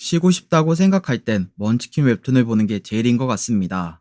쉬고 싶다고 생각할 땐 먼치킨 웹툰을 보는 게 제일인 것 같습니다.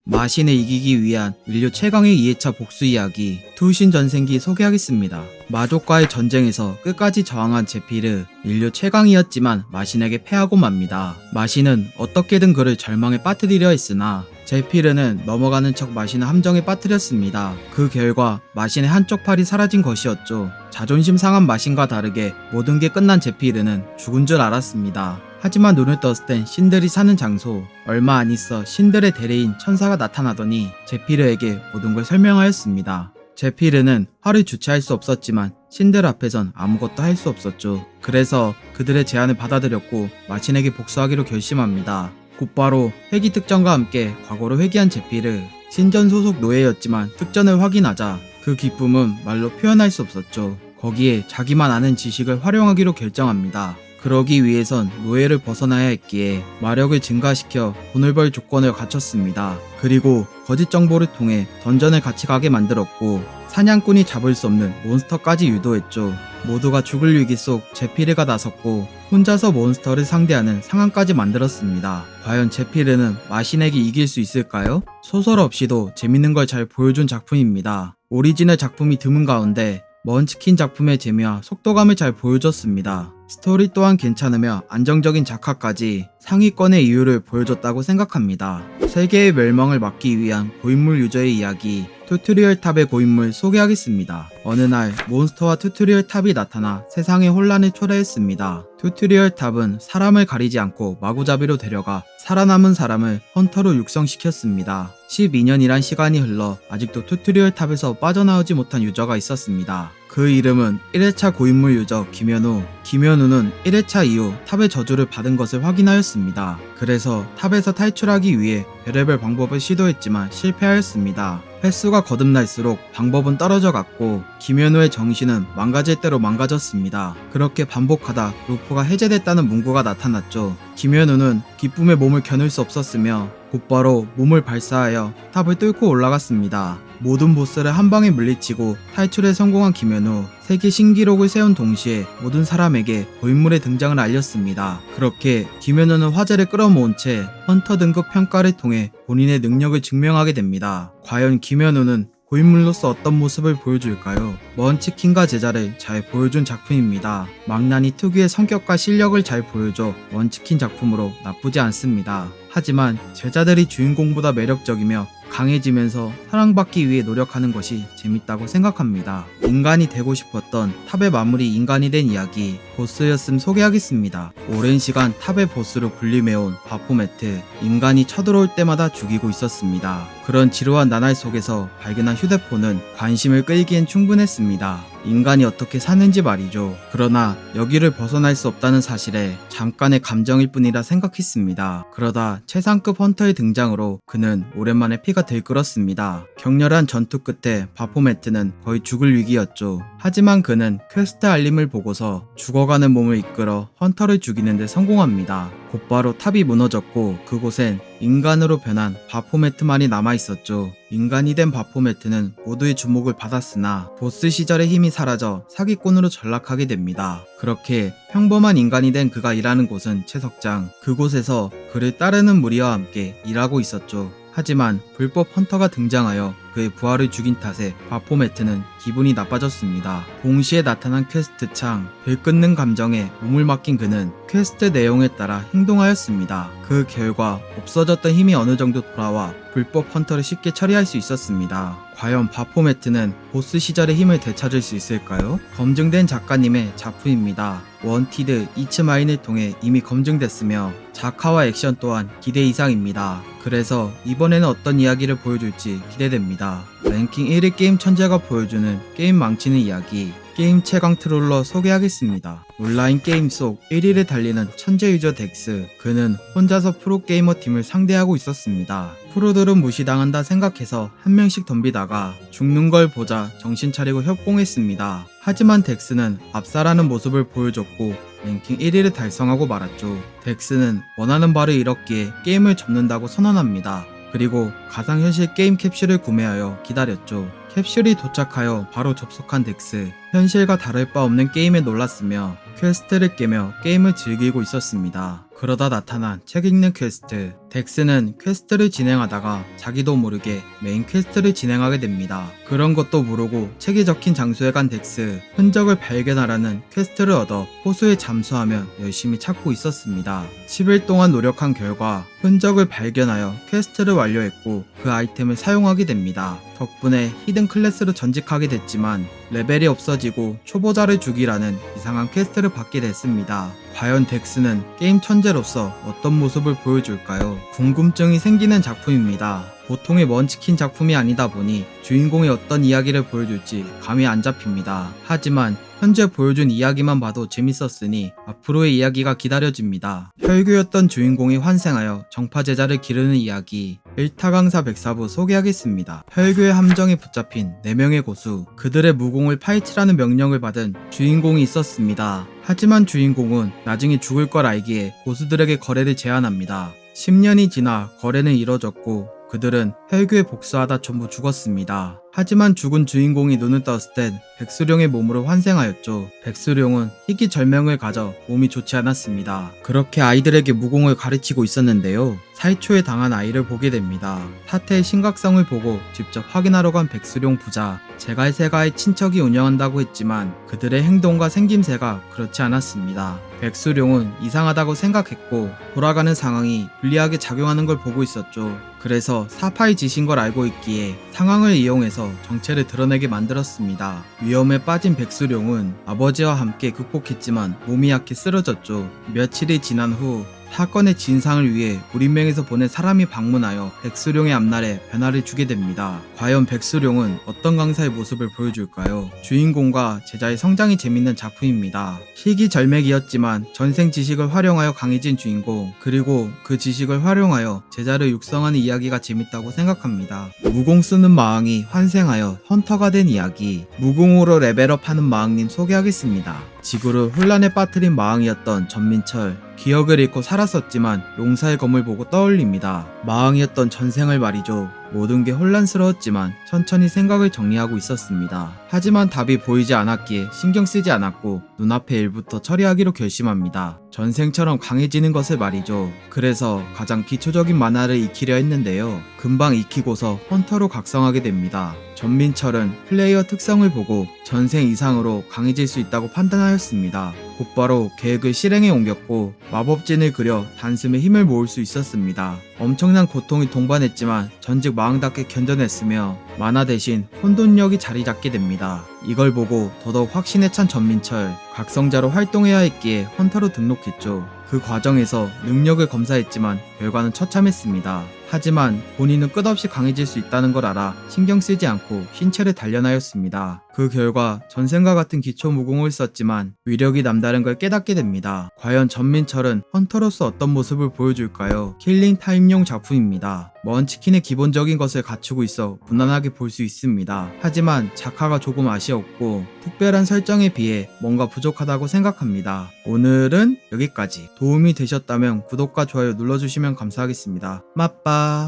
마신을 이기기 위한 인류 최강의 2회차 복수 이야기 투신 전생기 소개하겠습니다. 마족과의 전쟁에서 끝까지 저항한 제피르, 인류 최강이었지만 마신에게 패하고 맙니다. 마신은 어떻게든 그를 절망에 빠뜨리려 했으나 제피르는 넘어가는 척 마신을 함정에 빠뜨렸습니다. 그 결과 마신의 한쪽 팔이 사라진 것이었죠. 자존심 상한 마신과 다르게 모든 게 끝난 제피르는 죽은 줄 알았습니다. 하지만 눈을 떴을 땐 신들이 사는 장소, 얼마 안 있어 신들의 대리인 천사가 나타나더니 제피르에게 모든 걸 설명하였습니다. 제피르는 화를 주체할 수 없었지만 신들 앞에선 아무것도 할 수 없었죠. 그래서 그들의 제안을 받아들였고 마신에게 복수하기로 결심합니다. 곧바로 회귀 특전과 함께 과거로 회귀한 제피르, 신전 소속 노예였지만 특전을 확인하자 그 기쁨은 말로 표현할 수 없었죠. 거기에 자기만 아는 지식을 활용하기로 결정합니다. 그러기 위해선 노예를 벗어나야 했기에 마력을 증가시켜 돈을 벌 조건을 갖췄습니다. 그리고 거짓 정보를 통해 던전을 같이 가게 만들었고 사냥꾼이 잡을 수 없는 몬스터까지 유도했죠. 모두가 죽을 위기 속 제피르가 나섰고 혼자서 몬스터를 상대하는 상황까지 만들었습니다. 과연 제피르는 마신에게 이길 수 있을까요? 소설 없이도 재밌는 걸 잘 보여준 작품입니다. 오리지널 작품이 드문 가운데 먼치킨 작품의 재미와 속도감을 잘 보여줬습니다. 스토리 또한 괜찮으며 안정적인 작화까지 상위권의 이유를 보여줬다고 생각합니다. 세계의 멸망을 막기 위한 고인물 유저의 이야기, 튜토리얼 탑의 고인물 소개하겠습니다. 어느 날 몬스터와 튜토리얼 탑이 나타나 세상의 혼란을 초래했습니다. 튜토리얼 탑은 사람을 가리지 않고 마구잡이로 데려가 살아남은 사람을 헌터로 육성시켰습니다. 12년이란 시간이 흘러 아직도 튜토리얼 탑에서 빠져나오지 못한 유저가 있었습니다. 그 이름은 1회차 고인물 유저 김현우. 김현우는 1회차 이후 탑의 저주를 받은 것을 확인하였습니다. 그래서 탑에서 탈출하기 위해 별의별 방법을 시도했지만 실패하였습니다. 횟수가 거듭날수록 방법은 떨어져 갔고 김현우의 정신은 망가질 대로 망가졌습니다. 그렇게 반복하다 루프가 해제됐다는 문구가 나타났죠. 김현우는 기쁨의 몸을 겨눌 수 없었으며 곧바로 몸을 발사하여 탑을 뚫고 올라갔습니다. 모든 보스를 한 방에 물리치고 탈출에 성공한 김현우, 세계 신기록을 세운 동시에 모든 사람에게 고인물의 등장을 알렸습니다. 그렇게 김현우는 화제를 끌어모은 채 헌터 등급 평가를 통해 본인의 능력을 증명하게 됩니다. 과연 김현우는 고인물로서 어떤 모습을 보여줄까요? 먼치킨과 제자를 잘 보여준 작품입니다. 망나니 특유의 성격과 실력을 잘 보여줘 먼치킨 작품으로 나쁘지 않습니다. 하지만 제자들이 주인공보다 매력적이며 강해지면서 사랑받기 위해 노력하는 것이 재밌다고 생각합니다. 인간이 되고 싶었던 탑의 마무리 인간이 된 이야기 보스였음 소개하겠습니다. 오랜 시간 탑의 보스로 군림해온 바포메트, 인간이 쳐들어올 때마다 죽이고 있었습니다. 그런 지루한 나날 속에서 발견한 휴대폰은 관심을 끌기엔 충분했습니다. 인간이 어떻게 사는지 말이죠. 그러나 여기를 벗어날 수 없다는 사실에 잠깐의 감정일 뿐이라 생각했습니다. 그러다 최상급 헌터의 등장으로 그는 오랜만에 피가 들끓었습니다. 격렬한 전투 끝에 바포메트는 거의 죽을 위기였죠. 하지만 그는 퀘스트 알림을 보고서 죽어가는 몸을 이끌어 헌터를 죽이는데 성공합니다. 곧바로 탑이 무너졌고 그곳엔 인간으로 변한 바포메트만이 남아있었죠. 인간이 된 바포메트는 모두의 주목을 받았으나 보스 시절의 힘이 사라져 사기꾼으로 전락하게 됩니다. 그렇게 평범한 인간이 된 그가 일하는 곳은 채석장, 그곳에서 그를 따르는 무리와 함께 일하고 있었죠. 하지만 불법 헌터가 등장하여 그의 부하를 죽인 탓에 바포메트는 기분이 나빠졌습니다. 동시에 나타난 퀘스트 창, 들끓는 감정에 몸을 맡긴 그는 퀘스트 내용에 따라 행동하였습니다. 그 결과 없어졌던 힘이 어느 정도 돌아와 불법 헌터를 쉽게 처리할 수 있었습니다. 과연 바포메트는 보스 시절의 힘을 되찾을 수 있을까요? 검증된 작가님의 작품입니다. 원티드 이츠마인을 통해 이미 검증됐으며 작화와 액션 또한 기대 이상입니다. 그래서 이번에는 어떤 이야기를 보여줄지 기대됩니다. 랭킹 1위 게임 천재가 보여주는 게임 망치는 이야기, 게임 최강 트롤러 소개하겠습니다. 온라인 게임 속 1위를 달리는 천재 유저 덱스, 그는 혼자서 프로게이머 팀을 상대하고 있었습니다. 프로들은 무시당한다 생각해서 한 명씩 덤비다가 죽는 걸 보자 정신 차리고 협공했습니다. 하지만 덱스는 압살하는 모습을 보여줬고 랭킹 1위를 달성하고 말았죠. 덱스는 원하는 바를 이뤘기에 게임을 접는다고 선언합니다. 그리고 가상현실 게임 캡슐을 구매하여 기다렸죠. 캡슐이 도착하여 바로 접속한 덱스. 현실과 다를 바 없는 게임에 놀랐으며 퀘스트를 깨며 게임을 즐기고 있었습니다. 그러다 나타난 책 읽는 퀘스트. 덱스는 퀘스트를 진행하다가 자기도 모르게 메인 퀘스트를 진행하게 됩니다. 그런 것도 모르고 책이 적힌 장소에 간 덱스. 흔적을 발견하라는 퀘스트를 얻어 호수에 잠수하며 열심히 찾고 있었습니다. 10일 동안 노력한 결과 흔적을 발견하여 퀘스트를 완료했고 그 아이템을 사용하게 됩니다. 덕분에 히든 클래스로 전직하게 됐지만 레벨이 없어지고 초보자를 죽이라는 이상한 퀘스트를 받게 됐습니다. 과연 덱스는 게임 천재로서 어떤 모습을 보여줄까요? 궁금증이 생기는 작품입니다. 보통의 먼치킨 작품이 아니다 보니 주인공이 어떤 이야기를 보여줄지 감이 안 잡힙니다. 하지만 현재 보여준 이야기만 봐도 재밌었으니 앞으로의 이야기가 기다려집니다. 혈교였던 주인공이 환생하여 정파 제자를 기르는 이야기. 1타 강사 백사부 소개하겠습니다. 혈교의 함정에 붙잡힌 4명의 고수, 그들의 무공을 파헤치라는 명령을 받은 주인공이 있었습니다. 하지만 주인공은 나중에 죽을 걸 알기에 고수들에게 거래를 제안합니다. 10년이 지나 거래는 이뤄졌고 그들은 혈교에 복수하다 전부 죽었습니다. 하지만 죽은 주인공이 눈을 떴을 땐 백수룡의 몸으로 환생하였죠. 백수룡은 희귀절명을 가져 몸이 좋지 않았습니다. 그렇게 아이들에게 무공을 가르치고 있었는데요. 살초에 당한 아이를 보게 됩니다. 사태의 심각성을 보고 직접 확인하러 간 백수룡 부자. 제갈세가의 친척이 운영한다고 했지만 그들의 행동과 생김새가 그렇지 않았습니다. 백수룡은 이상하다고 생각했고 돌아가는 상황이 불리하게 작용하는 걸 보고 있었죠. 그래서 사파의 짓인 걸 알고 있기에 상황을 이용해서 정체를 드러내게 만들었습니다. 위험에 빠진 백수룡은 아버지와 함께 극복했지만 몸이 약해 쓰러졌죠. 며칠이 지난 후 사건의 진상을 위해 우림맹에서 보낸 사람이 방문하여 백수룡의 앞날에 변화를 주게 됩니다. 과연 백수룡은 어떤 강사의 모습을 보여줄까요? 주인공과 제자의 성장이 재밌는 작품입니다. 희귀절맥이었지만 전생 지식을 활용하여 강해진 주인공, 그리고 그 지식을 활용하여 제자를 육성하는 이야기가 재밌다고 생각합니다. 무공 쓰는 마왕이 환생하여 헌터가 된 이야기. 무공으로 레벨업하는 마왕님 소개하겠습니다. 지구를 혼란에 빠뜨린 마왕이었던 전민철. 기억을 잃고 살았었지만 용사의 검을 보고 떠올립니다. 마왕이었던 전생을 말이죠. 모든 게 혼란스러웠지만 천천히 생각을 정리하고 있었습니다. 하지만 답이 보이지 않았기에 신경 쓰지 않았고 눈앞의 일부터 처리하기로 결심합니다. 전생처럼 강해지는 것을 말이죠. 그래서 가장 기초적인 만화를 익히려 했는데요. 금방 익히고서 헌터로 각성하게 됩니다. 전민철은 플레이어 특성을 보고 전생 이상으로 강해질 수 있다고 판단하였습니다. 곧바로 계획을 실행에 옮겼고 마법진을 그려 단숨에 힘을 모을 수 있었습니다. 엄청난 고통이 동반했지만 전직 마왕답게 견뎌냈으며 만화 대신 혼돈력이 자리 잡게 됩니다. 이걸 보고 더더욱 확신에 찬 전민철, 각성자로 활동해야 했기에 헌터로 등록했죠. 그 과정에서 능력을 검사했지만 결과는 처참했습니다. 하지만 본인은 끝없이 강해질 수 있다는 걸 알아 신경 쓰지 않고 신체를 단련하였습니다. 그 결과 전생과 같은 기초 무공을 썼지만 위력이 남다른 걸 깨닫게 됩니다. 과연 전민철은 헌터로서 어떤 모습을 보여줄까요? 킬링 타임용 작품입니다. 먼치킨의 기본적인 것을 갖추고 있어 무난하게 볼 수 있습니다. 하지만 작화가 조금 아쉬웠고 특별한 설정에 비해 뭔가 부족하다고 생각합니다. 오늘은 여기까지. 도움이 되셨다면 구독과 좋아요 눌러주시면 감사하겠습니다. 맛빠.